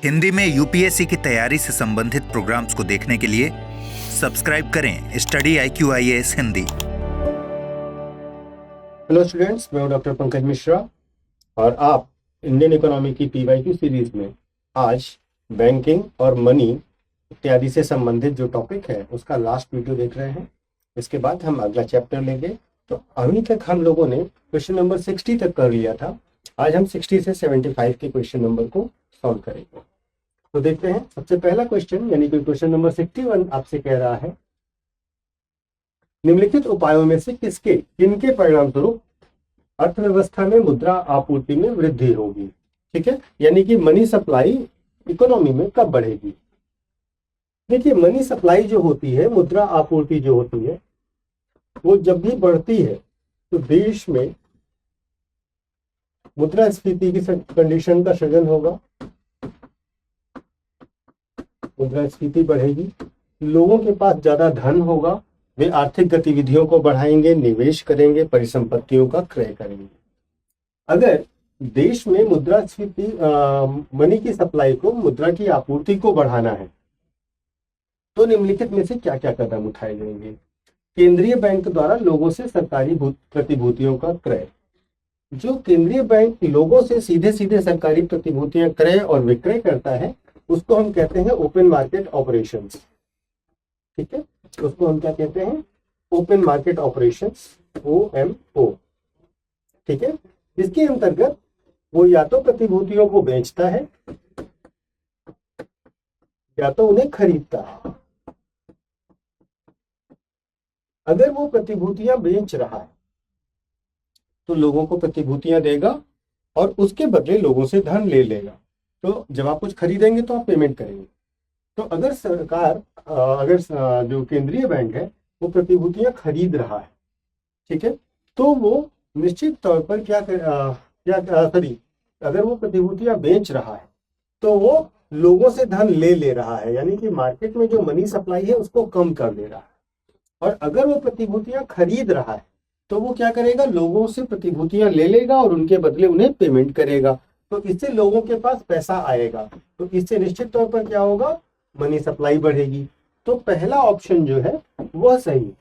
हिंदी में यूपीएससी की तैयारी से संबंधित प्रोग्राम्स को देखने के लिए सब्सक्राइब करें study IQIAS Hindi. Hello students, मैं हूं डॉक्टर पंकज मिश्रा और आप इंडियन इकोनॉमी की PYQ सीरीज में आज बैंकिंग और मनी इत्यादि से संबंधित जो टॉपिक है उसका लास्ट वीडियो देख रहे हैं। इसके बाद हम अगला चैप्टर लेंगे। तो अभी तक हम लोगों ने क्वेश्चन नंबर 60 तक कर लिया था। आज हम 60 से 75 के क्वेश्चन नंबर को सॉल्व करेंगे। तो देखते हैं, सबसे पहला क्वेश्चन यानी कि क्वेश्चन नंबर 61 आपसे कह रहा है, निम्नलिखित उपायों में से किनके परिणाम स्वरूप अर्थव्यवस्था में मुद्रा आपूर्ति में वृद्धि होगी। ठीक है, यानी कि मनी सप्लाई इकोनॉमी में कब बढ़ेगी। देखिए, मनी सप्लाई जो होती है, मुद्रा आपूर्ति जो होती है, वो जब भी बढ़ती है तो देश में मुद्रास्फीति की कंडीशन का सृजन होगा, मुद्रास्फीति बढ़ेगी, लोगों के पास ज्यादा धन होगा, वे आर्थिक गतिविधियों को बढ़ाएंगे, निवेश करेंगे, परिसंपत्तियों का क्रय करेंगे। अगर देश में मुद्रास्फीति मनी की सप्लाई को, मुद्रा की आपूर्ति को बढ़ाना है तो निम्नलिखित में से क्या क्या कदम उठाए जाएंगे। केंद्रीय बैंक द्वारा लोगों से सरकारी प्रतिभूतियों का क्रय। जो केंद्रीय बैंक लोगों से सीधे सीधे सरकारी प्रतिभूतियां क्रय और विक्रय करता है उसको हम कहते हैं ओपन मार्केट ऑपरेशंस। ठीक है, उसको हम क्या कहते हैं, ओपन मार्केट ऑपरेशंस, OMO। ठीक है, इसके अंतर्गत वो या तो प्रतिभूतियों को बेचता है या तो उन्हें खरीदता है। अगर वो प्रतिभूतियां बेच रहा है तो लोगों को प्रतिभूतियां देगा और उसके बदले लोगों से धन ले लेगा। तो जब आप कुछ खरीदेंगे तो आप पेमेंट करेंगे। तो अगर सरकार जो केंद्रीय बैंक है वो प्रतिभूतियां खरीद रहा है, ठीक है, तो वो निश्चित तौर पर अगर वो प्रतिभूतियां बेच रहा है तो वो लोगों से धन ले रहा है, यानी कि मार्केट में जो मनी सप्लाई है उसको कम कर दे रहा है। और अगर वो प्रतिभूतियां खरीद रहा है तो वो क्या करेगा, लोगों से प्रतिभूतियां ले लेगा और उनके बदले उन्हें पेमेंट करेगा। तो इससे लोगों के पास पैसा आएगा, तो इससे निश्चित तौर पर क्या होगा, मनी सप्लाई बढ़ेगी। तो पहला ऑप्शन जो है वह सही है।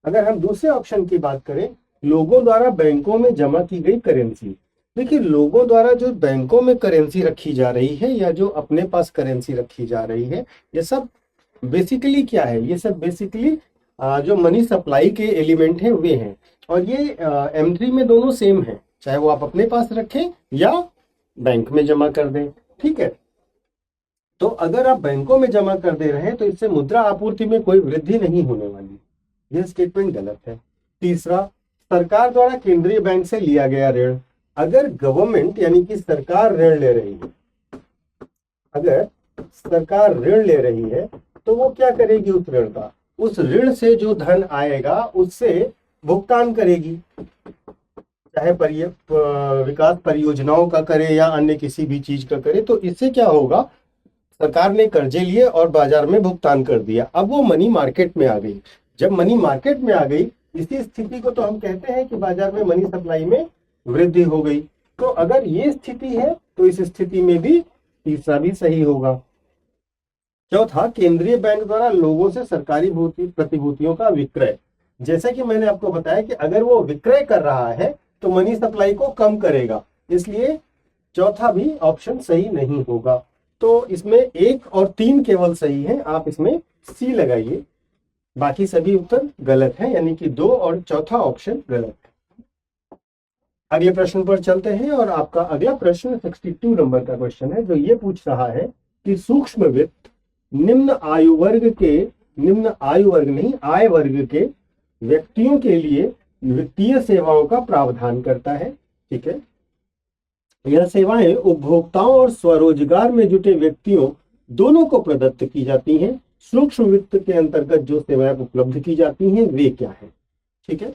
अगर हम दूसरे ऑप्शन की बात करें, लोगों द्वारा बैंकों में जमा की गई करेंसी। देखिए, लोगों द्वारा जो बैंकों में करेंसी रखी जा रही है या जो अपने पास करेंसी रखी जा रही है, ये सब बेसिकली क्या है, ये सब बेसिकली जो मनी सप्लाई के एलिमेंट हैं वे हैं। और ये M3 में दोनों सेम है, चाहे वो आप अपने पास रखें या बैंक में जमा कर दें। ठीक है, तो अगर आप बैंकों में जमा कर दे रहे हैं तो इससे मुद्रा आपूर्ति में कोई वृद्धि नहीं होने वाली। यह स्टेटमेंट गलत है। तीसरा, सरकार द्वारा केंद्रीय बैंक से लिया गया ऋण। अगर गवर्नमेंट यानी कि सरकार ऋण ले रही है, अगर सरकार ऋण ले रही है तो वो क्या करेगी, उस ऋण से जो धन आएगा उससे भुगतान करेगी, चाहे विकास परियोजनाओं का करे या अन्य किसी भी चीज का करे। तो इससे क्या होगा, सरकार ने कर्जे लिए और बाजार में भुगतान कर दिया, अब वो मनी मार्केट में आ गई। जब मनी मार्केट में आ गई, इसी स्थिति को तो हम कहते हैं कि बाजार में मनी सप्लाई में वृद्धि हो गई। तो अगर ये स्थिति है तो इस स्थिति में भी तीसरा भी सही होगा। चौथा, केंद्रीय बैंक द्वारा लोगों से सरकारी प्रतिभूतियों का विक्रय। जैसा कि मैंने आपको बताया कि अगर वो विक्रय कर रहा है तो मनी सप्लाई को कम करेगा, इसलिए चौथा भी ऑप्शन सही नहीं होगा। तो इसमें 1 और 3 केवल सही है, आप इसमें C लगाइए, बाकी सभी उत्तर गलत हैं, यानी कि 2 और चौथा ऑप्शन गलत है। अगले प्रश्न पर चलते हैं और आपका अगला प्रश्न 62 नंबर का क्वेश्चन है, जो ये पूछ रहा है कि सूक्ष्म वित्त आय वर्ग के व्यक्तियों के लिए वित्तीय सेवाओं का प्रावधान करता है। ठीक है, यह सेवाएं उपभोक्ताओं और स्वरोजगार में जुटे व्यक्तियों दोनों को प्रदत्त की जाती हैं। सूक्ष्म वित्त के अंतर्गत जो सेवाएं उपलब्ध की जाती हैं वे क्या है। ठीक है,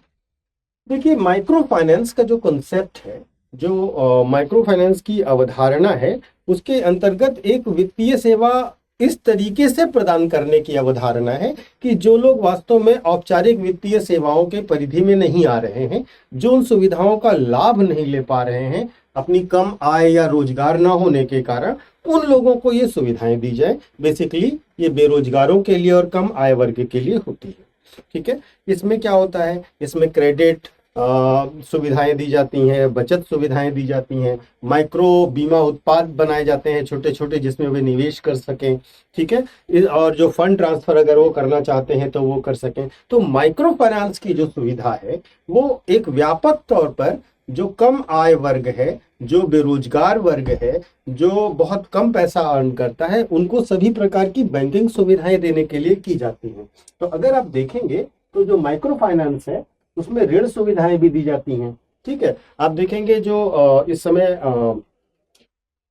देखिए, माइक्रो फाइनेंस का जो कॉन्सेप्ट है, जो माइक्रो फाइनेंस की अवधारणा है, उसके अंतर्गत एक वित्तीय सेवा इस तरीके से प्रदान करने की अवधारणा है कि जो लोग वास्तव में औपचारिक वित्तीय सेवाओं के परिधि में नहीं आ रहे हैं, जो उन सुविधाओं का लाभ नहीं ले पा रहे हैं, अपनी कम आय या रोजगार न होने के कारण, उन लोगों को ये सुविधाएं दी जाए। बेसिकली ये बेरोजगारों के लिए और कम आय वर्ग के लिए होती है। ठीक है, इसमें क्या होता है, इसमें क्रेडिट सुविधाएं दी जाती हैं, बचत सुविधाएं दी जाती हैं, माइक्रो बीमा उत्पाद बनाए जाते हैं छोटे छोटे, जिसमें वे निवेश कर सकें। ठीक है, और जो फंड ट्रांसफर अगर वो करना चाहते हैं तो वो कर सकें। तो माइक्रो फाइनेंस की जो सुविधा है वो एक व्यापक तौर पर जो कम आय वर्ग है, जो बेरोजगार वर्ग है, जो बहुत कम पैसा अर्न करता है, उनको सभी प्रकार की बैंकिंग सुविधाएं देने के लिए की जाती हैं। तो अगर आप देखेंगे तो जो माइक्रो फाइनेंस है उसमें ऋण सुविधाएं भी दी जाती हैं। ठीक है, आप देखेंगे जो इस समय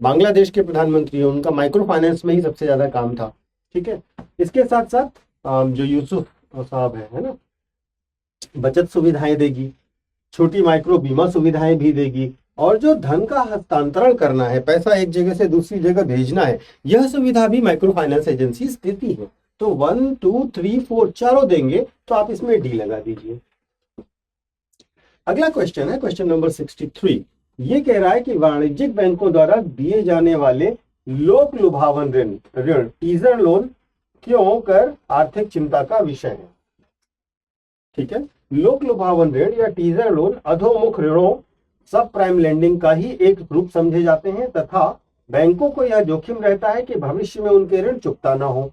बांग्लादेश के प्रधानमंत्री हैं, उनका माइक्रो फाइनेंस में ही सबसे ज्यादा काम था। ठीक है, इसके साथ साथ जो यूसुफ साहब है ना, बचत सुविधाएं देगी, छोटी माइक्रो बीमा सुविधाएं भी देगी, और जो धन का हस्तांतरण करना है, पैसा एक जगह से दूसरी जगह भेजना है, यह सुविधा भी माइक्रो फाइनेंस एजेंसी देती है। तो 1 2 3 4 चारों देंगे, तो आप इसमें डी लगा दीजिए। अगला क्वेश्चन है क्वेश्चन नंबर 63। ये कह रहा है कि वाणिज्यिक बैंकों द्वारा दिए जाने वाले लोक लुभावन ऋण टीजर लोन क्यों कर आर्थिक चिंता का विषय है। ठीक है, लोक लुभावन ऋण या टीजर लोन अधोमुख ऋणों सब प्राइम लेंडिंग का ही एक रूप समझे जाते हैं, तथा बैंकों को यह जोखिम रहता है कि भविष्य में उनके ऋण चुकता ना हो।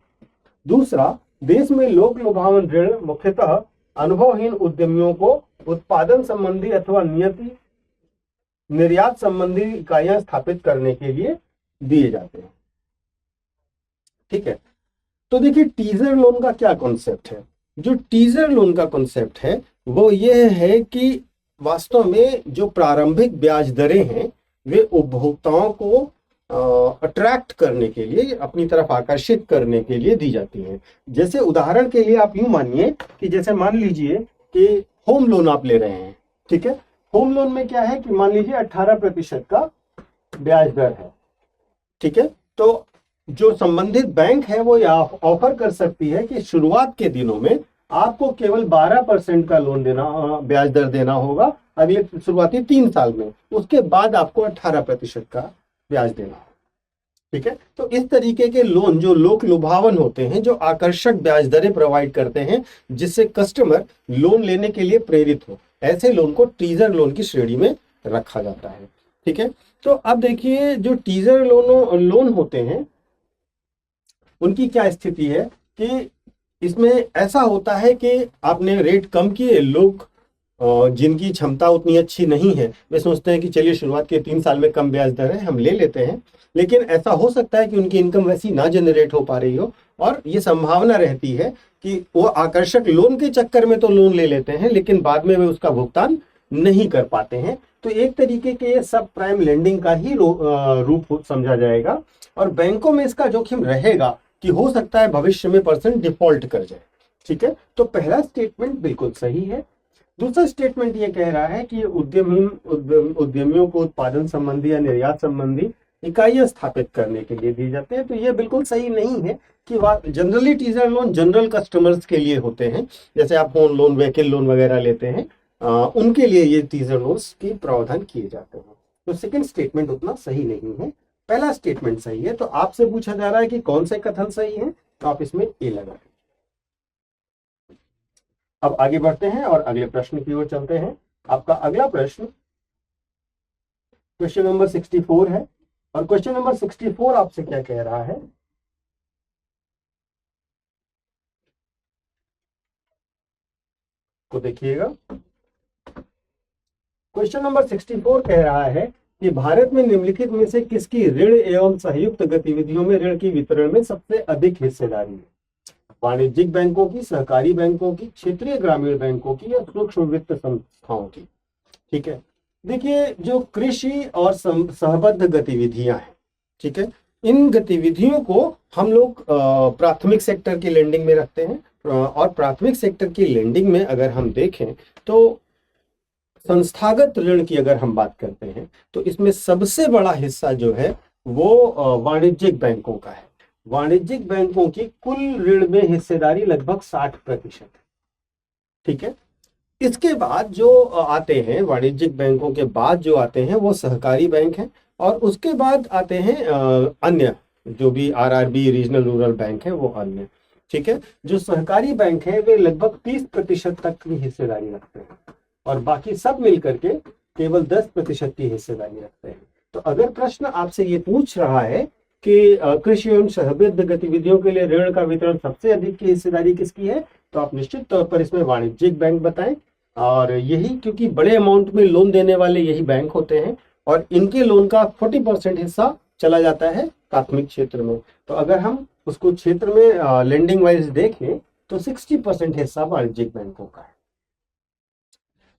दूसरा, देश में लोक लुभावन ऋण मुख्यतः अनुभवहीन उद्यमियों को उत्पादन संबंधी अथवा निर्यात संबंधी इकाइयां स्थापित करने के लिए दिए जाते हैं। ठीक है, तो देखिए टीजर लोन का क्या कॉन्सेप्ट है। जो टीजर लोन का कॉन्सेप्ट है वो ये है कि वास्तव में जो प्रारंभिक ब्याज दरें हैं वे उपभोक्ताओं को अट्रैक्ट करने के लिए, अपनी तरफ आकर्षित करने के लिए दी जाती हैं। जैसे उदाहरण के लिए आप यूं मानिए कि जैसे मान लीजिए कि होम लोन आप ले रहे हैं। ठीक है, होम लोन में क्या है कि मान लीजिए 18% का ब्याज दर है। ठीक है, तो जो संबंधित बैंक है वो ऑफर कर सकती है कि शुरुआत के दिनों में आपको केवल 12% का लोन देना, ब्याज दर देना होगा अगले शुरुआती 3 साल में, उसके बाद आपको 18% का ब्याज देना है। ठीक है, तो इस तरीके के लोन जो लोक लुभावन होते हैं, जो आकर्षक ब्याज दरें प्रोवाइड करते हैं जिससे कस्टमर लोन लेने के लिए प्रेरित हो, ऐसे लोन को टीजर लोन की श्रेणी में रखा जाता है। ठीक है, तो अब देखिए जो टीजर लोन होते हैं उनकी क्या स्थिति है कि इसमें ऐसा होता है कि आपने रेट कम किए, लोग जिनकी क्षमता उतनी अच्छी नहीं है वे सोचते हैं कि चलिए शुरुआत के 3 साल में कम ब्याज दर है, हम ले लेते हैं। लेकिन ऐसा हो सकता है कि उनकी इनकम वैसी ना जनरेट हो पा रही हो, और ये संभावना रहती है कि वो आकर्षक लोन के चक्कर में तो लोन ले लेते हैं लेकिन बाद में वे उसका भुगतान नहीं कर पाते हैं। तो एक तरीके के ये सब प्राइम लेंडिंग का ही रूप समझा जाएगा, और बैंकों में इसका जोखिम रहेगा कि हो सकता है भविष्य में पर्सन डिफॉल्ट कर जाए। ठीक है, तो पहला स्टेटमेंट बिल्कुल सही है। दूसरा स्टेटमेंट ये कह रहा है कि उद्यमियों को उत्पादन संबंधी या निर्यात संबंधी इकाइयां स्थापित करने के लिए दिए जाते हैं। तो ये बिल्कुल सही नहीं है कि generally teaser loan general customers के लिए होते हैं, जैसे आप होम लोन, व्हीकल लोन वगैरह लेते हैं, उनके लिए ये टीजर लोन्स की प्रावधान किए जाते हैं। तो सेकंड स्टेटमेंट उतना सही नहीं है, पहला स्टेटमेंट सही है। तो आपसे पूछा जा रहा है कि कौन से कथन सही है, तो आप इसमें ए लगा दें। अब आगे बढ़ते हैं और अगले प्रश्न की ओर चलते हैं। आपका अगला प्रश्न क्वेश्चन नंबर 64 है, और क्वेश्चन नंबर 64 आपसे क्या कह रहा है, तो देखिएगा क्वेश्चन नंबर 64 कह रहा है कि भारत में निम्नलिखित में से किसकी ऋण एवं संयुक्त गतिविधियों में ऋण की वितरण में सबसे अधिक हिस्सेदारी है। वाणिज्यिक बैंकों की, सहकारी बैंकों की, क्षेत्रीय ग्रामीण बैंकों की, या सूक्ष्म वित्त संस्थाओं की। ठीक है, देखिए जो कृषि और सहबद्ध गतिविधियां हैं, ठीक है, इन गतिविधियों को हम लोग प्राथमिक सेक्टर की लेंडिंग में रखते हैं। और प्राथमिक सेक्टर की लेंडिंग में अगर हम देखें तो संस्थागत ऋण की अगर हम बात करते हैं तो इसमें सबसे बड़ा हिस्सा जो है वो वाणिज्यिक बैंकों का है। वाणिज्यिक बैंकों की कुल ऋण में हिस्सेदारी लगभग 60% है। ठीक है, इसके बाद जो आते हैं, वाणिज्यिक बैंकों के बाद जो आते हैं वो सहकारी बैंक हैं, और उसके बाद आते हैं अन्य, जो भी आरआरबी रीजनल रूरल बैंक है वो अन्य। ठीक है, जो सहकारी बैंक है वे लगभग 30% तक की हिस्सेदारी रखते हैं और बाकी सब मिलकर के केवल 10% की हिस्सेदारी रखते हैं। तो अगर प्रश्न आपसे ये पूछ रहा है कि कृषि एवं सहविद्ध गतिविधियों के लिए ऋण का वितरण सबसे अधिक की हिस्सेदारी किसकी है, तो आप निश्चित तौर पर इसमें वाणिज्यिक बैंक बताएं। और यही, क्योंकि बड़े अमाउंट में लोन देने वाले यही बैंक होते हैं और इनके लोन का 40% हिस्सा चला जाता है प्राथमिक क्षेत्र में। तो अगर हम उसको क्षेत्र में लेंडिंग वाइज देखें तो 60% हिस्सा वाणिज्यिक बैंकों का है।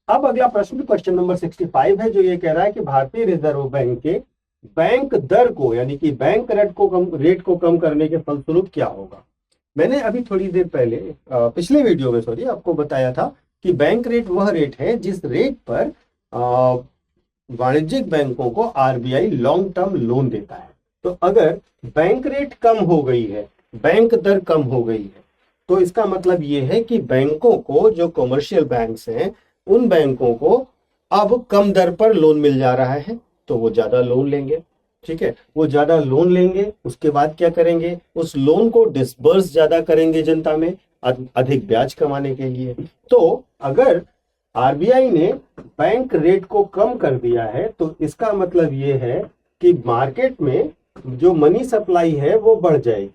अब अगला प्रश्न क्वेश्चन नंबर 65 है, जो ये कह रहा है कि भारतीय रिजर्व बैंक के बैंक दर को यानी कि बैंक रेट को कम करने के फलस्वरूप क्या होगा। मैंने अभी थोड़ी देर पहले पिछले वीडियो में आपको बताया था कि बैंक रेट वह रेट है जिस रेट पर वाणिज्यिक बैंकों को आरबीआई लॉन्ग टर्म लोन देता है। तो अगर बैंक रेट कम हो गई है, बैंक दर कम हो गई है, तो इसका मतलब ये है कि बैंकों को, जो कमर्शियल बैंक्स हैं, उन बैंकों को अब कम दर पर लोन मिल जा रहा है, तो वो ज्यादा लोन लेंगे। ठीक है, वो ज्यादा लोन लेंगे, उसके बाद क्या करेंगे, उस लोन को डिसबर्स ज्यादा करेंगे जनता में अधिक ब्याज कमाने के लिए। तो अगर आरबीआई ने बैंक रेट को कम कर दिया है तो इसका मतलब ये है कि मार्केट में जो मनी सप्लाई है वो बढ़ जाएगी।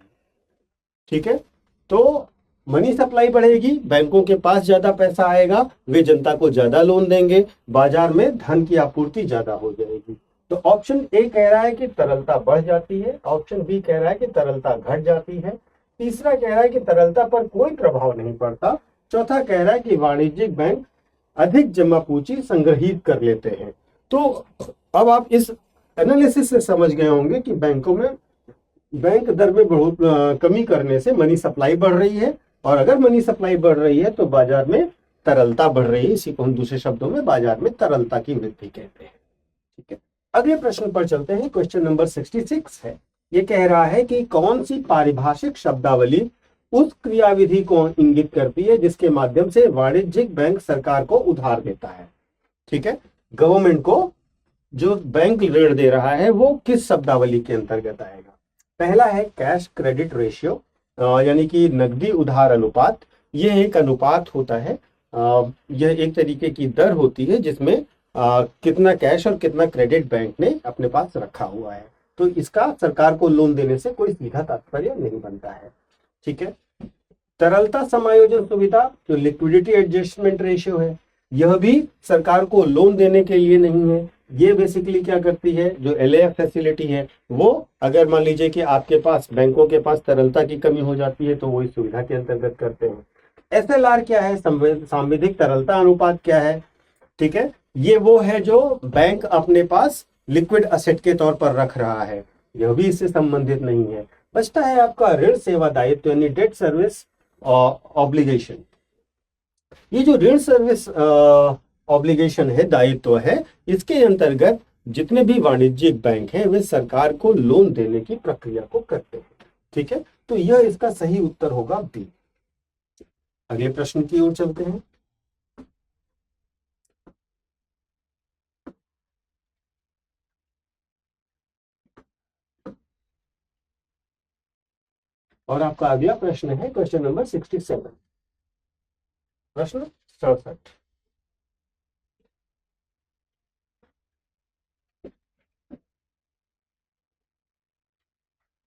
ठीक है, तो मनी सप्लाई बढ़ेगी, बैंकों के पास ज्यादा पैसा आएगा, वे जनता को ज्यादा लोन देंगे, बाजार में धन की आपूर्ति ज्यादा हो जाएगी। तो ऑप्शन ए कह रहा है कि तरलता बढ़ जाती है, ऑप्शन बी कह रहा है कि तरलता घट जाती है, तीसरा कह रहा है कि तरलता पर कोई प्रभाव नहीं पड़ता, चौथा कह रहा है कि वाणिज्यिक बैंक अधिक जमा पूंजी संग्रहित कर लेते हैं। तो अब आप इस एनालिसिस से समझ गए होंगे कि बैंकों में बैंक दर में बहुत कमी करने से मनी सप्लाई बढ़ रही है, और अगर मनी सप्लाई बढ़ रही है तो बाजार में तरलता बढ़ रही है। इसी को हम दूसरे शब्दों में बाजार में तरलता की वृद्धि कहते हैं। ठीक है, अगले प्रश्न पर चलते हैं। क्वेश्चन नंबर 66 है, ये कह रहा है कि कौन सी पारिभाषिक शब्दावली उस क्रियाविधि को इंगित करती है जिसके माध्यम से वाणिज्यिक बैंक सरकार को उधार देता है। ठीक है, गवर्नमेंट को जो बैंक ऋण दे रहा है वो किस शब्दावली के अंतर्गत आएगा। पहला है कैश क्रेडिट रेशियो, यानी कि नकदी उधार अनुपात। यह एक अनुपात होता है, यह एक तरीके की दर होती है जिसमें कितना कैश और कितना क्रेडिट बैंक ने अपने पास रखा हुआ है। तो इसका सरकार को लोन देने से कोई सीधा तात्पर्य नहीं बनता है। ठीक है, तरलता समायोजन सुविधा जो लिक्विडिटी एडजस्टमेंट रेशियो है, यह भी सरकार को लोन देने के लिए नहीं है। ये बेसिकली क्या करती है, जो एलएएफ फैसिलिटी है, वो अगर मान लीजिए कि आपके पास, बैंकों के पास तरलता की कमी हो जाती है तो वो इस सुविधा के अंतर्गत करते हैं। एसएलआर क्या है, सांविधिक तरलता अनुपात क्या है। ठीक है, ये वो है जो बैंक अपने पास लिक्विड असेट के तौर पर रख रहा है, यह भी इससे संबंधित नहीं है। बचता है आपका ऋण सेवा दायित्व यानी डेट सर्विस ऑब्लिगेशन। ये जो ऋण सर्विस ऑब्लिगेशन है, दायित्व है, इसके अंतर्गत जितने भी वाणिज्यिक बैंक हैं वे सरकार को लोन देने की प्रक्रिया को करते हैं। ठीक है, तो यह इसका सही उत्तर होगा बी। अगले प्रश्न की ओर चलते हैं। और आपका अगला प्रश्न है क्वेश्चन नंबर 67, प्रश्न 67।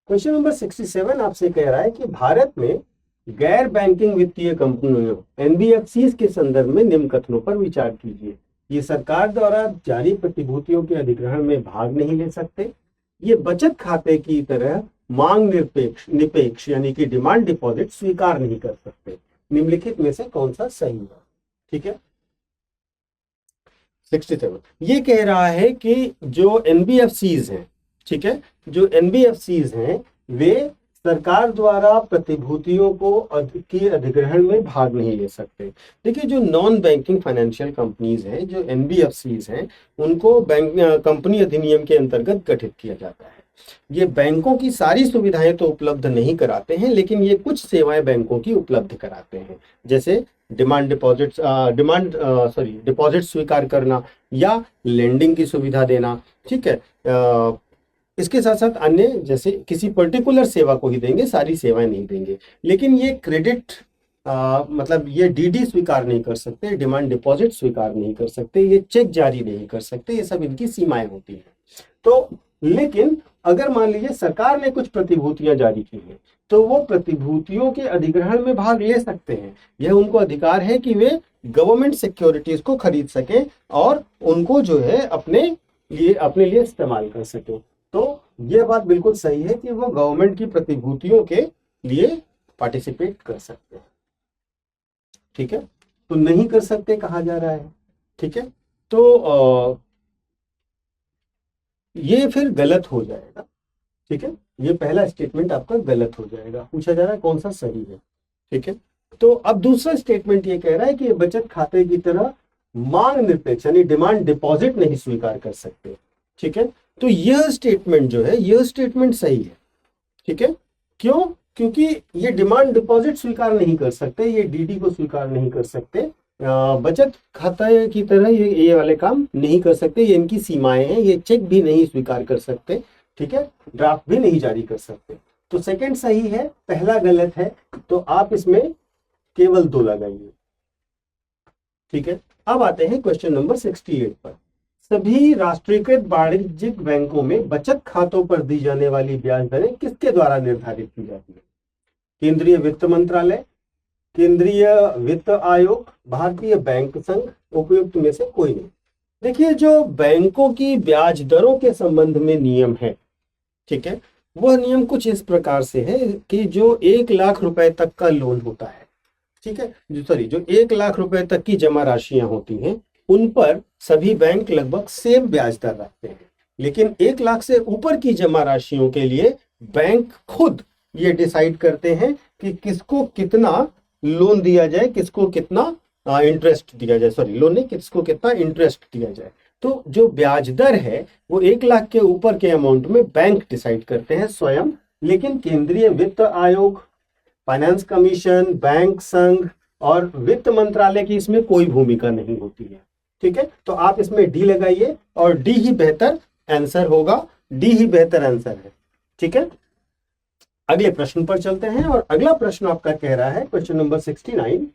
क्वेश्चन नंबर 67 आपसे कह रहा है कि भारत में गैर बैंकिंग वित्तीय कंपनियों एनबीएफसी के संदर्भ में निम्न कथनों पर विचार कीजिए। ये सरकार द्वारा जारी प्रतिभूतियों के अधिग्रहण में भाग नहीं ले सकते, ये बचत खाते की तरह मांग निरपेक्ष यानी कि डिमांड डिपॉजिट स्वीकार नहीं कर सकते। निम्नलिखित में से कौन सा सही है। ठीक है, 67 ये कह रहा है कि जो एनबीएफसीज हैं, ठीक है, जो एनबीएफसीज हैं वे सरकार द्वारा प्रतिभूतियों को के अधिग्रहण में भाग नहीं ले सकते। देखिए, जो नॉन बैंकिंग फाइनेंशियल कंपनीज हैं, जो एनबीएफसीज हैं, उनको बैंक कंपनी अधिनियम के अंतर्गत गठित किया जाता है। ये बैंकों की सारी सुविधाएं तो उपलब्ध नहीं कराते हैं, लेकिन ये कुछ सेवाएं बैंकों की उपलब्ध कराते हैं, जैसे डिपॉजिट स्वीकार करना या लेंडिंग की सुविधा देना। ठीक है, इसके साथ साथ अन्य जैसे किसी पर्टिकुलर सेवा को ही देंगे, सारी सेवाएं नहीं देंगे। लेकिन ये क्रेडिट मतलब ये डीडी स्वीकार नहीं कर सकते, डिमांड डिपॉजिट स्वीकार नहीं कर सकते, ये चेक जारी नहीं कर सकते, ये सब इनकी सीमाएं होती हैं। तो लेकिन अगर मान लीजिए सरकार ने कुछ प्रतिभूतियां जारी की हैं, तो वो प्रतिभूतियों के अधिग्रहण में भाग ले सकते हैं। यह उनको अधिकार है कि वे गवर्नमेंट सिक्योरिटीज को खरीद सकें और उनको जो है अपने लिए इस्तेमाल कर सकें। तो यह बात बिल्कुल सही है कि वो गवर्नमेंट की प्रतिभूतियों के लिए पार्टिसिपेट कर सकते हैं। ठीक है, तो नहीं कर सकते कहा जा रहा है। ठीक है, तो ये फिर गलत हो जाएगा। ठीक है, ये पहला स्टेटमेंट आपका गलत हो जाएगा। पूछा जा रहा है कौन सा सही है। ठीक है, तो अब दूसरा स्टेटमेंट ये कह रहा है कि बचत खाते की तरह मांग निरपेक्ष यानी डिमांड डिपॉजिट नहीं स्वीकार कर सकते। ठीक है, तो यह स्टेटमेंट जो है, यह स्टेटमेंट सही है। ठीक है, क्यों? क्योंकि ये डिमांड डिपॉजिट स्वीकार नहीं कर सकते, ये डीडी को स्वीकार नहीं कर सकते, बचत खाते की तरह ये वाले काम नहीं कर सकते, ये इनकी सीमाएं हैं। ये चेक भी नहीं स्वीकार कर सकते। ठीक है, ड्राफ्ट भी नहीं जारी कर सकते। तो सेकंड सही है, पहला गलत है। तो आप इसमें केवल 2 लगाइए। ठीक है, अब आते हैं क्वेश्चन नंबर 68 पर। सभी राष्ट्रीयकृत वाणिज्यिक बैंकों में बचत खातों पर दी जाने वाली ब्याज दरें किसके द्वारा निर्धारित की जाती है? केंद्रीय वित्त मंत्रालय, केंद्रीय वित्त आयोग, भारतीय बैंक संघ, उपयुक्त में से कोई नहीं। देखिए, जो बैंकों की ब्याज दरों के संबंध में नियम है, ठीक है, वह नियम कुछ इस प्रकार से है कि जो 1 लाख रुपए तक का लोन होता है, ठीक है, जो 1 लाख रुपए तक की जमा राशियां होती हैं, उन पर सभी बैंक लगभग सेम ब्याज दर रखते हैं। लेकिन 1 लाख से ऊपर की जमा राशियों के लिए बैंक खुद ये डिसाइड करते हैं कि किसको कितना लोन दिया जाए, किसको कितना इंटरेस्ट दिया जाए, लोन नहीं, किसको कितना इंटरेस्ट दिया जाए। तो जो ब्याज दर है वो 1 लाख के ऊपर के अमाउंट में बैंक डिसाइड करते हैं स्वयं। लेकिन केंद्रीय वित्त आयोग, फाइनेंस कमीशन, बैंक संघ और वित्त मंत्रालय की इसमें कोई भूमिका नहीं होती है। ठीक है, तो आप इसमें डी लगाइए और डी ही बेहतर आंसर होगा, डी ही बेहतर आंसर है। ठीक है, अगले प्रश्न पर चलते हैं और अगला प्रश्न आपका कह रहा है क्वेश्चन नंबर 69।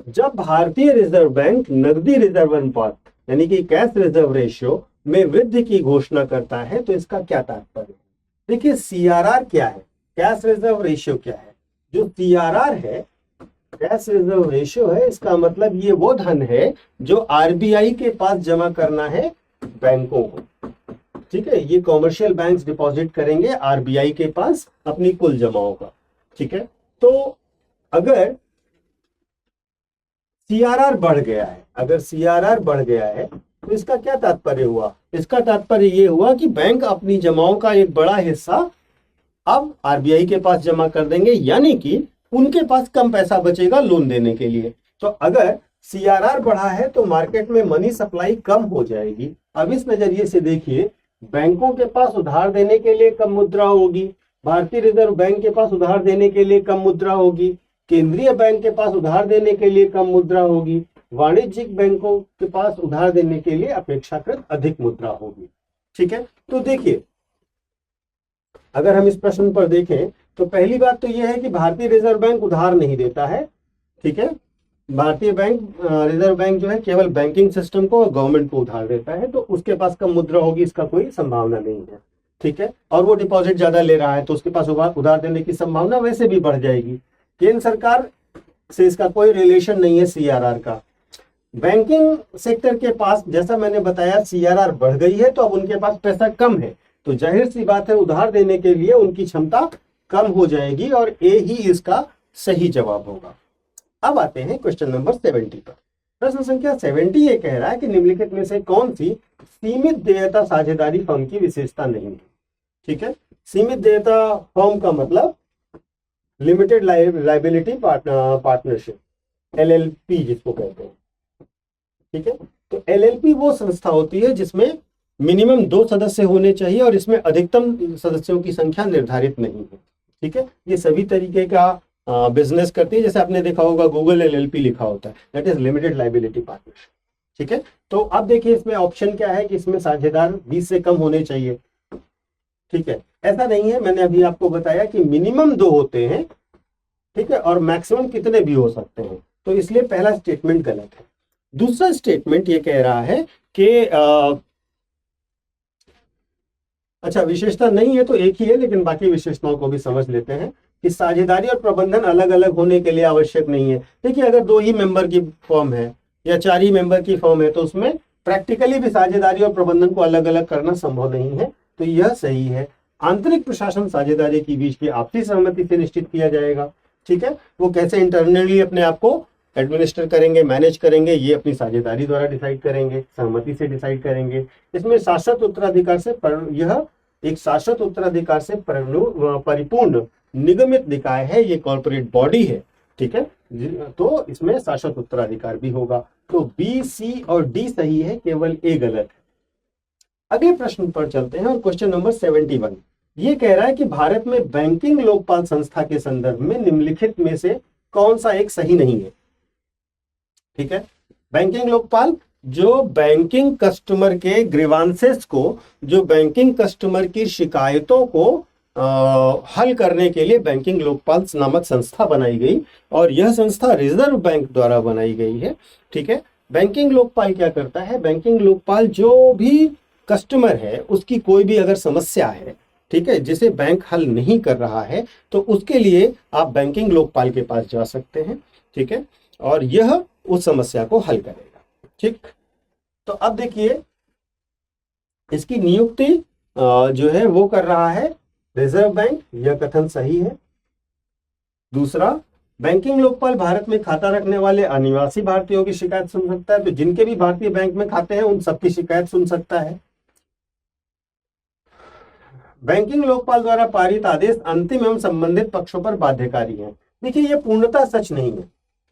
जब भारतीय रिजर्व बैंक नकदी रिजर्व अनुपात यानी कि कैश रिजर्व रेशियो में वृद्धि की घोषणा करता है तो इसका क्या तात्पर्य है? देखिए, सीआरआर क्या है, कैश रिजर्व रेशियो क्या है? जो सीआरआर है, कैश रिजर्व रेशियो है, इसका मतलब ये वो धन है जो आरबीआई के पास जमा करना है बैंकों को। ठीक है, ये कॉमर्शियल बैंक्स डिपॉजिट करेंगे आरबीआई के पास अपनी कुल जमाओं का। ठीक है, तो अगर सीआरआर बढ़ गया है, अगर सीआरआर बढ़ गया है तो इसका क्या तात्पर्य हुआ? इसका तात्पर्य ये हुआ कि बैंक अपनी जमाओं का एक बड़ा हिस्सा अब आरबीआई के पास जमा कर देंगे, यानी कि उनके पास कम पैसा बचेगा लोन देने के लिए। तो अगर सीआरआर बढ़ा है तो मार्केट में मनी सप्लाई कम हो जाएगी। अब इस नजरिए से देखिए, बैंकों के पास उधार देने के लिए कम मुद्रा होगी, भारतीय रिजर्व बैंक के पास उधार देने के लिए कम मुद्रा होगी, केंद्रीय बैंक के पास उधार देने के लिए कम मुद्रा होगी, वाणिज्यिक बैंकों के पास उधार देने के लिए अपेक्षाकृत अधिक मुद्रा होगी। ठीक है, तो देखिए, अगर हम इस प्रश्न पर देखें तो पहली बात तो यह है कि भारतीय रिजर्व बैंक उधार नहीं देता है। ठीक है, भारतीय रिजर्व बैंक जो है केवल बैंकिंग सिस्टम को और गवर्नमेंट को उधार देता है, तो उसके पास कम मुद्रा होगी इसका कोई संभावना नहीं है। ठीक है, और वो डिपॉजिट ज्यादा ले रहा है तो उसके पास उधार देने की संभावना वैसे भी बढ़ जाएगी। केंद्र सरकार से इसका कोई रिलेशन नहीं है सीआरआर का। बैंकिंग सेक्टर के पास जैसा मैंने बताया सीआरआर बढ़ गई है तो अब उनके पास पैसा कम है, तो जाहिर सी बात है उधार देने के लिए उनकी क्षमता कम हो जाएगी और ए ही इसका सही जवाब होगा। अब आते हैं क्वेश्चन नंबर 70 पर। प्रश्न संख्या 70 ये कह रहा है कि निम्नलिखित में से कौन सी सीमित देयता साझेदारी फर्म की विशेषता नहीं है? ठीक है, सीमित देयता फर्म का मतलब लिमिटेड लायबिलिटी पार्टनरशिप। LLP जिसको कहते हैं, ठीक है। तो LLP वो संस्था होती है जिसमें मिनिमम 2 सदस्य होने चाहिए और इसमें अधिकतम सदस्यों की संख्या निर्धारित नहीं है, ठीक है। ये सभी तरीके का बिजनेस करती है। जैसे आपने देखा होगा गूगल LLP लिखा होता है, that is limited liability partnership, ठीक है। तो अब देखिए इसमें ऑप्शन क्या है कि इसमें साझेदार 20 से कम होने चाहिए, ठीक है। ऐसा नहीं है, मैंने अभी आपको बताया कि मिनिमम 2 होते हैं, ठीक है, और मैक्सिमम कितने भी हो सकते हैं। तो इसलिए पहला स्टेटमेंट गलत है। दूसरा स्टेटमेंट ये कह रहा है कि अच्छा विशेषता नहीं है तो एक ही है, लेकिन बाकी विशेषताओं को भी समझ लेते हैं कि साझेदारी और प्रबंधन अलग अलग होने के लिए आवश्यक नहीं है। देखिए अगर 2 ही मेंबर की फर्म है या 4 ही मेंबर की फर्म है तो उसमें प्रैक्टिकली भी साझेदारी और प्रबंधन को अलग अलग करना संभव नहीं है, तो यह सही है। आंतरिक प्रशासन साझेदारी के बीच की आपसी सहमति से निश्चित किया जाएगा, ठीक है। वो कैसे इंटरनली अपने आप को एडमिनिस्टर करेंगे, मैनेज करेंगे, ये अपनी साझेदारी द्वारा डिसाइड करेंगे, सहमति से डिसाइड करेंगे। इसमें शाश्वत उत्तराधिकार से यह एक शाश्वत उत्तराधिकार से परिपूर्ण निगमित निकाय है, ये कॉर्पोरेट बॉडी है, ठीक है। तो इसमें शाश्वत उत्तराधिकार भी होगा। तो बी, सी और डी सही है, केवल ए गलत है। अगले प्रश्न पर चलते हैं और क्वेश्चन नंबर 71 ये कह रहा है कि भारत में बैंकिंग लोकपाल संस्था के संदर्भ में निम्नलिखित में से कौन सा एक सही नहीं है, ठीक है। बैंकिंग लोकपाल जो बैंकिंग कस्टमर के ग्रीवांसेस को, जो बैंकिंग कस्टमर की शिकायतों को हल करने के लिए बैंकिंग लोकपाल नामक संस्था बनाई गई और यह संस्था रिजर्व बैंक द्वारा बनाई गई है, ठीक है। बैंकिंग लोकपाल क्या करता है, बैंकिंग लोकपाल जो भी कस्टमर है उसकी कोई भी अगर समस्या है, ठीक है, जिसे बैंक हल नहीं कर रहा है तो उसके लिए आप बैंकिंग लोकपाल के पास जा सकते हैं, ठीक है, और यह उस समस्या को हल करेगा, ठीक। तो अब देखिए इसकी नियुक्ति जो है वो कर रहा है रिजर्व बैंक, यह कथन सही है। दूसरा, बैंकिंग लोकपाल भारत में खाता रखने वाले अनिवासी भारतीयों की शिकायत सुन सकता है, तो जिनके भी भारतीय बैंक में खाते हैं उन सबकी शिकायत सुन सकता है। बैंकिंग लोकपाल द्वारा पारित आदेश अंतिम एवं संबंधित पक्षों पर बाध्यकारी है। देखिए यह पूर्णतः सच नहीं है,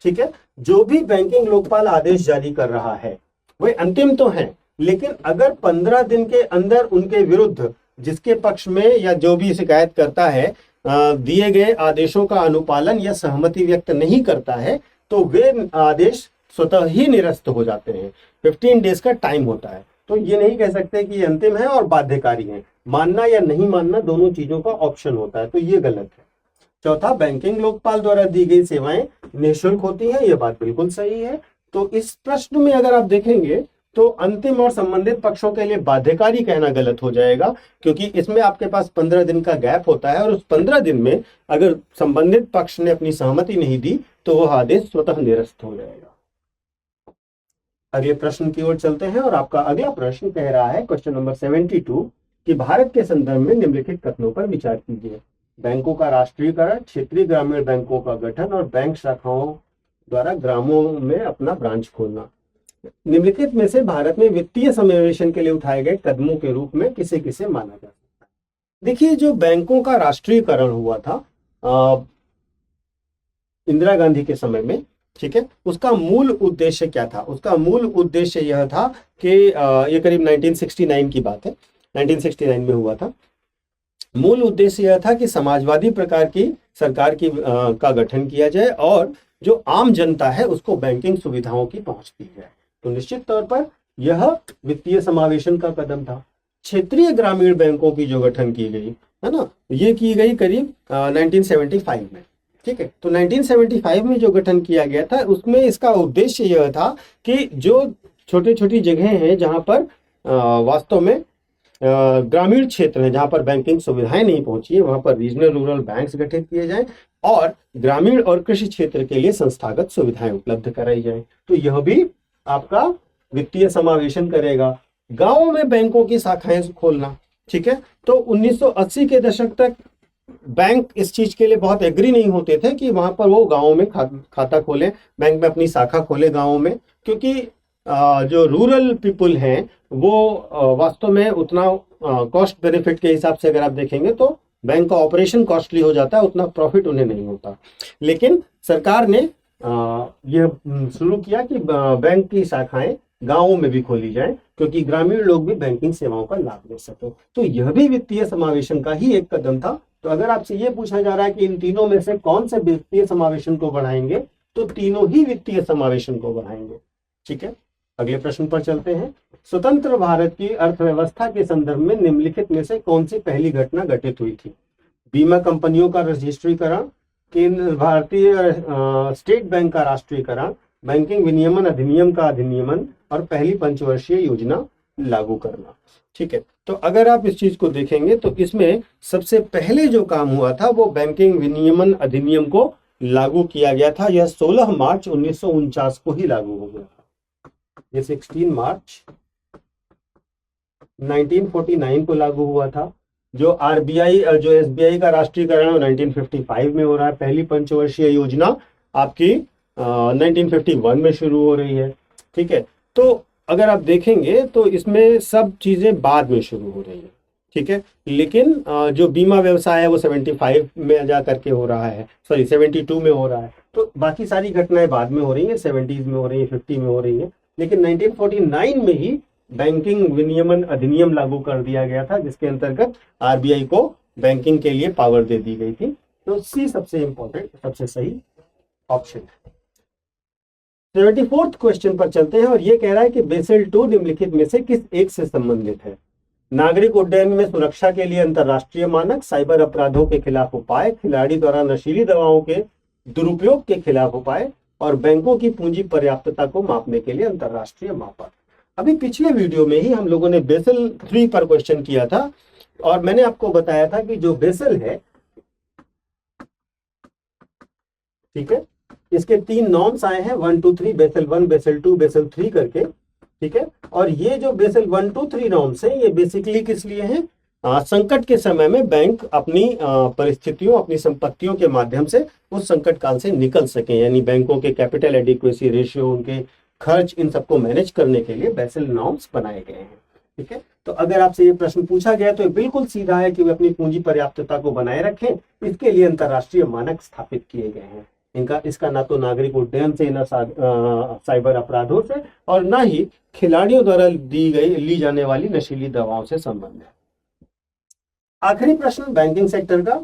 ठीक है। जो भी बैंकिंग लोकपाल आदेश जारी कर रहा है वह अंतिम तो है, लेकिन अगर 15 दिन के अंदर उनके विरुद्ध जिसके पक्ष में या जो भी शिकायत करता है दिए गए आदेशों का अनुपालन या सहमति व्यक्त नहीं करता है तो वे आदेश स्वतः ही निरस्त हो जाते हैं। 15 डेज का टाइम होता है, तो ये नहीं कह सकते कि ये अंतिम है और बाध्यकारी है। मानना या नहीं मानना दोनों चीजों का ऑप्शन होता है, तो ये गलत है। चौथा, बैंकिंग लोकपाल द्वारा दी गई सेवाएं निःशुल्क होती हैं, यह बात बिल्कुल सही है। तो इस प्रश्न में अगर आप देखेंगे तो अंतिम और संबंधित पक्षों के लिए बाध्यकारी कहना गलत हो जाएगा, क्योंकि इसमें आपके पास 15 दिन का गैप होता है और उस 15 दिन में अगर संबंधित पक्ष ने अपनी सहमति नहीं दी तो वह आदेश स्वतः निरस्त हो जाएगा। अगले प्रश्न की ओर चलते हैं और आपका अगला प्रश्न कह रहा है क्वेश्चन नंबर 72 कि भारत के संदर्भ में निम्नलिखित कथनों पर विचार कीजिए। बैंकों का राष्ट्रीयकरण, क्षेत्रीय ग्रामीण बैंकों का गठन और बैंक शाखाओं द्वारा ग्रामों में अपना ब्रांच खोलना। निम्नलिखित में से भारत में वित्तीय समावेशन के लिए उठाए गए कदमों के रूप में किसे किसे माना जा सकता है। देखिए जो बैंकों का राष्ट्रीयकरण हुआ था इंदिरा गांधी के समय में, ठीक है, उसका मूल उद्देश्य क्या था? उसका मूल उद्देश्य यह था कि ये करीब 1969 की बात है, 1969 में हुआ था। मूल उद्देश्य यह था कि समाजवादी प्रकार की सरकार की का गठन किया जाए और जो आम जनता है उसको बैंकिंग सुविधाओं की पहुंच दी जाए। तो निश्चित तौर पर यह वित्तीय समावेशन का कदम था। क्षेत्रीय ग्रामीण बैंकों की जो गठन की गई है ना, ये की गई करीब 1975 में, ठीक है। तो 1975 में जो गठन किया गया था उसमें इसका उद्देश्य यह था कि जो छोटी छोटी जगह हैं जहां पर वास्तव में ग्रामीण क्षेत्र है, जहां पर बैंकिंग सुविधाएं नहीं पहुंची है, वहां पर रीजनल रूरल बैंक्स गठित किए जाएं और ग्रामीण और कृषि क्षेत्र के लिए संस्थागत सुविधाएं उपलब्ध कराई जाएं। तो यह भी आपका वित्तीय समावेशन करेगा। गांवों में बैंकों की शाखाएं खोलना, ठीक है। तो 1980 के दशक तक बैंक इस चीज के लिए बहुत एग्री नहीं होते थे कि वहां पर वो गांवों में खाता खोले, बैंक में अपनी शाखा खोले गांवों में, क्योंकि जो रूरल पीपुल हैं वो वास्तव में उतना कॉस्ट बेनिफिट के हिसाब से अगर आप देखेंगे तो बैंक का ऑपरेशन कॉस्टली हो जाता है, उतना प्रॉफिट उन्हें नहीं होता। लेकिन सरकार ने ये शुरू किया कि बैंक की शाखाएं गांवों में भी खोली जाएं, क्योंकि ग्रामीण लोग भी बैंकिंग सेवाओं का लाभ ले सकें। तो यह भी वित्तीय समावेशन का ही एक कदम था। तो अगर आपसे ये पूछा जा रहा है कि इन तीनों में से कौन से वित्तीय समावेशन को बढ़ाएंगे, तो तीनों ही वित्तीय समावेशन को बढ़ाएंगे। ठीक है, अगले प्रश्न पर चलते हैं। स्वतंत्र भारत की अर्थव्यवस्था के संदर्भ में निम्नलिखित में से कौन सी पहली घटना घटित हुई थी? बीमा कंपनियों का रजिस्ट्रीकरण, केंद्र भारतीय स्टेट बैंक का राष्ट्रीयकरण, बैंकिंग विनियमन अधिनियम का अधिनियमन और पहली पंचवर्षीय योजना लागू करना। ठीक है, तो अगर आप इस चीज को देखेंगे तो इसमें सबसे पहले जो काम हुआ था वो बैंकिंग विनियमन अधिनियम को लागू किया गया था। यह 16 मार्च 1949 को ही लागू हो गया था। ये 16 मार्च 1949 को लागू हुआ था। जो आरबीआई जो एसबीआई का राष्ट्रीयकरण 1955 में हो रहा है। पहली पंचवर्षीय योजना आपकी 1951 में शुरू हो रही है। ठीक है, तो अगर आप देखेंगे तो इसमें सब चीजें बाद में शुरू हो रही है। ठीक है, लेकिन जो बीमा व्यवसाय है वो 75 में जा करके हो रहा है, सॉरी 72 में हो रहा है। तो बाकी सारी घटनाएं बाद में हो रही है, 70s में हो रही है, 50 में हो रही है। लेकिन 1949 में ही बैंकिंग विनियमन अधिनियम लागू कर दिया गया था, जिसके अंतर्गत आरबीआई को बैंकिंग के लिए पावर दे दी गई थी। तो सी सबसे इंपॉर्टेंट, सबसे सही ऑप्शन है। 74th क्वेश्चन पर चलते हैं और ये कह रहा है कि बेसल 2 निम्नलिखित में से किस एक से संबंधित है? नागरिक उड्डयन में सुरक्षा के लिए अंतरराष्ट्रीय मानक, साइबर अपराधों के खिलाफ उपाय, खिलाड़ी द्वारा नशीली दवाओं के दुरुपयोग के खिलाफ उपाय और बैंकों की पूंजी पर्याप्तता को मापने के लिए अंतरराष्ट्रीय मापक। अभी पिछले वीडियो में ही हम लोगों ने बेसल 3 पर क्वेश्चन किया था और मैंने आपको बताया था कि जो बेसल है, ठीक है, इसके 3 नॉर्म्स आए हैं, 1 2 3, बेसल 1, बेसल 2, बेसल 3 करके। ठीक है, और ये जो बेसल 1 2 3 नॉर्म्स हैं ये बेसिकली किस लिए हैं? संकट के समय में बैंक अपनी परिस्थितियों, अपनी संपत्तियों के माध्यम से उस संकट काल से निकल सके, यानी बैंकों के कैपिटल एडिक्वेसी रेशियो, उनके खर्च, इन सबको मैनेज करने के लिए बेसल नॉर्म्स बनाए गए हैं। ठीक है, तो अगर आपसे ये प्रश्न पूछा गया तो बिल्कुल सीधा है कि वे अपनी पूंजी पर्याप्तता को बनाए रखें, इसके लिए अंतरराष्ट्रीय मानक स्थापित किए गए हैं। इसका ना तो नागरिक उड्डयन से, ना साइबर अपराधों से और ना ही खिलाड़ियों द्वारा ली जाने वाली नशीली दवाओं से संबंध है। आखिरी प्रश्न बैंकिंग सेक्टर का,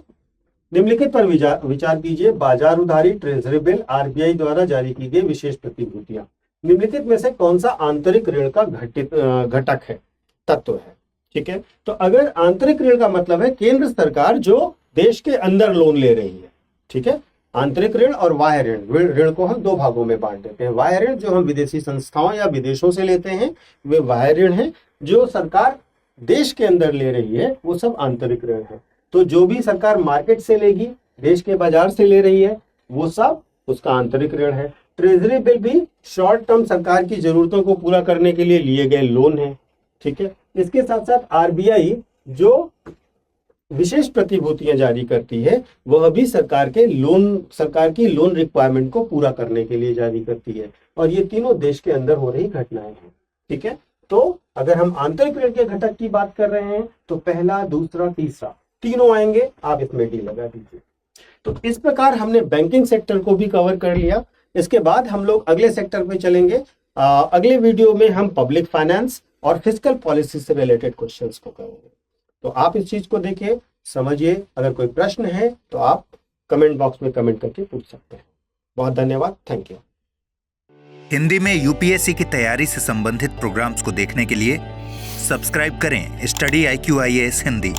निम्नलिखित पर विचार कीजिए। बाजार उधारी, ट्रेजरी बिल, आरबीआई द्वारा जारी की गई विशेष प्रतिभूतियां। निम्नलिखित में से कौन सा आंतरिक ऋण का घटक है, तत्व है? ठीक है, तो अगर आंतरिक ऋण का मतलब है केंद्र सरकार जो देश के अंदर लोन ले रही है। ठीक है, आंतरिक ऋण और बाह्य ऋण, ऋण को हम 2 भागों में बांट देते हैं। बाह्य ऋण जो हम विदेशी संस्थाओं या विदेशों से लेते हैं वे बाह्य ऋण है। जो सरकार देश के अंदर ले रही है वो सब आंतरिक ऋण है। तो जो भी सरकार मार्केट से लेगी, देश के बाजार से ले रही है, वो सब उसका आंतरिक ऋण है। ट्रेजरी बिल भी शॉर्ट टर्म सरकार की जरूरतों को पूरा करने के लिए लिए गए लोन है। ठीक है, इसके साथ साथ आरबीआई जो विशेष प्रतिभूतियां जारी करती है वह भी सरकार की लोन रिक्वायरमेंट को पूरा करने के लिए जारी करती है, और ये तीनों देश के अंदर हो रही घटनाएं हैं। ठीक है, तो अगर हम आंतरिक ऋण के घटक की बात कर रहे हैं तो पहला, दूसरा, तीसरा तीनों आएंगे, आप इसमें डी लगा दीजिए। तो इस प्रकार हमने बैंकिंग सेक्टर को भी कवर कर लिया। इसके बाद हम लोग अगले सेक्टर पे चलेंगे। अगले वीडियो में हम पब्लिक फाइनेंस और फिस्कल पॉलिसी से रिलेटेड क्वेश्चंस को करेंगे। तो आप इस चीज को देखिए, समझिए। अगर कोई प्रश्न है तो आप कमेंट बॉक्स में कमेंट करके पूछ सकते हैं। बहुत धन्यवाद, थैंक यू। हिंदी में यूपीएससी की तैयारी से संबंधित प्रोग्राम्स को देखने के लिए सब्सक्राइब करें स्टडी IQ IAS हिंदी।